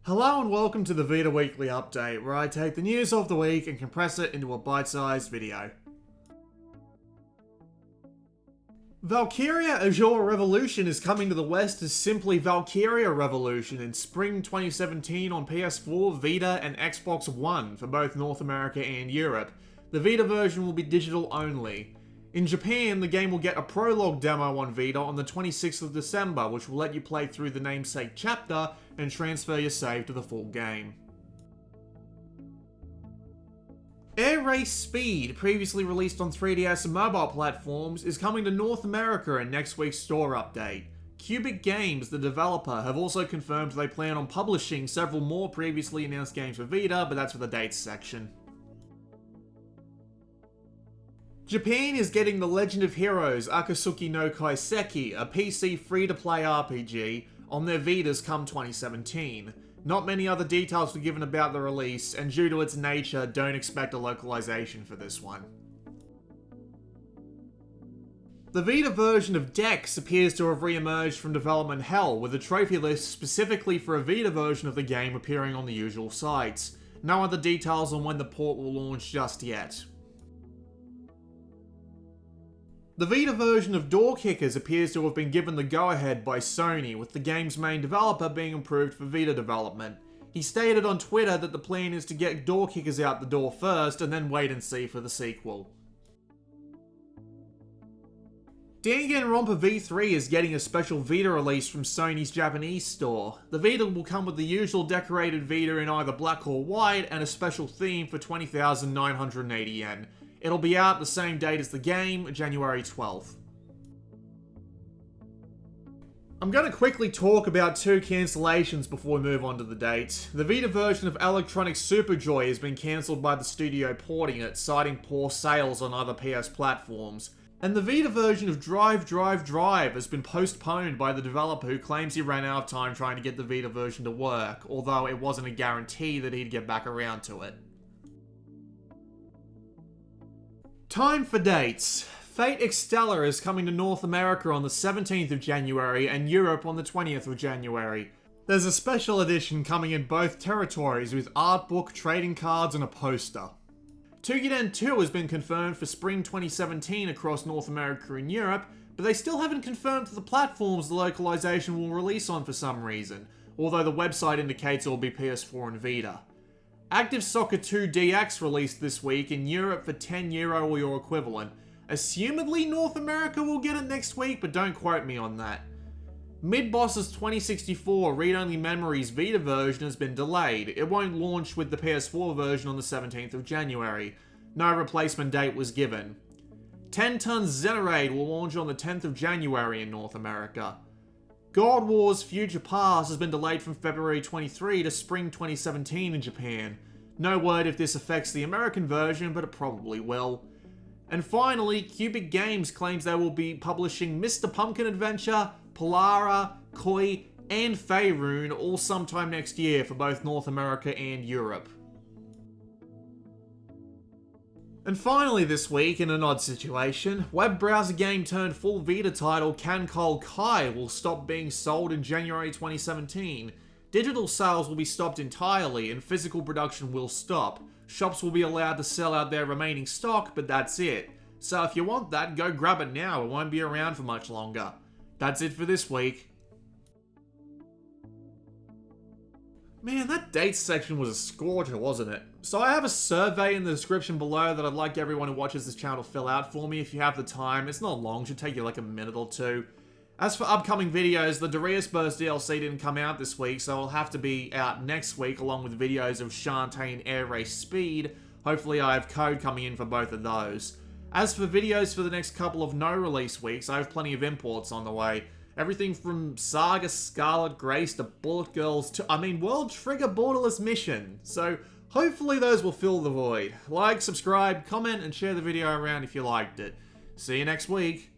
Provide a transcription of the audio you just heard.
Hello and welcome to the Vita Weekly Update, where I take the news of the week and compress it into a bite-sized video. Valkyria Azure Revolution is coming to the West as simply Valkyria Revolution in spring 2017 on PS4, Vita and Xbox One for both North America and Europe. The Vita version will be digital only. In Japan, the game will get a Prologue Demo on Vita on the 26th of December, which will let you play through the namesake chapter and transfer your save to the full game. Air Race Speed, previously released on 3DS and mobile platforms, is coming to North America in next week's store update. Qubic Games, the developer, have also confirmed they plan on publishing several more previously announced games for Vita, but that's for the dates section. Japan is getting the Legend of Heroes Akatsuki no Kiseki, a PC free-to-play RPG, on their Vitas come 2017. Not many other details were given about the release, and due to its nature, don't expect a localization for this one. The Vita version of Dex appears to have re-emerged from development hell, with a trophy list specifically for a Vita version of the game appearing on the usual sites. No other details on when the port will launch just yet. The Vita version of Door Kickers appears to have been given the go-ahead by Sony, with the game's main developer being approved for Vita development. He stated on Twitter that the plan is to get Door Kickers out the door first, and then wait and see for the sequel. Danganronpa V3 is getting a special Vita release from Sony's Japanese store. The Vita will come with the usual decorated Vita in either black or white, and a special theme for 20,980 yen. It'll be out the same date as the game, January 12th. I'm going to quickly talk about two cancellations before we move on to the date. The Vita version of Electronic Superjoy has been cancelled by the studio porting it, citing poor sales on other PS platforms. And the Vita version of Drive Drive Drive has been postponed by the developer, who claims he ran out of time trying to get the Vita version to work, although it wasn't a guarantee that he'd get back around to it. Time for dates. Fate Extella is coming to North America on the 17th of January and Europe on the 20th of January. There's a special edition coming in both territories with art book, trading cards and a poster. Toukiden 2 has been confirmed for spring 2017 across North America and Europe, but they still haven't confirmed the platforms the localization will release on for some reason, although the website indicates it will be PS4 and Vita. Active Soccer 2 DX released this week in Europe for €10 or your equivalent. Assumedly North America will get it next week, but don't quote me on that. Mid-Boss's 2064 Read-Only Memories Vita version has been delayed. It won't launch with the PS4 version on the 17th of January. No replacement date was given. 10 Tons Xenoraid will launch on the 10th of January in North America. God Wars Future Past has been delayed from February 23 to spring 2017 in Japan. No word if this affects the American version, but it probably will. And finally, Qubic Games claims they will be publishing Mr. Pumpkin Adventure, Polara, Koi, and Faerun all sometime next year for both North America and Europe. And finally this week, in an odd situation, web browser game turned full Vita title Kankol Kai will stop being sold in January 2017. Digital sales will be stopped entirely and physical production will stop. Shops will be allowed to sell out their remaining stock, but that's it. So if you want that, go grab it now, it won't be around for much longer. That's it for this week. Man, that dates section was a scorcher, wasn't it? So I have a survey in the description below that I'd like everyone who watches this channel to fill out for me if you have the time. It's not long, it should take you like a minute or two. As for upcoming videos, the Darius Burst DLC didn't come out this week, so it'll have to be out next week along with videos of Shantae and Air Race Speed. Hopefully I have code coming in for both of those. As for videos for the next couple of no-release weeks, I have plenty of imports on the way. Everything from Saga Scarlet Grace to Bullet Girls to, World Trigger Borderless Mission. So hopefully those will fill the void. Like, subscribe, comment, and share the video around if you liked it. See you next week.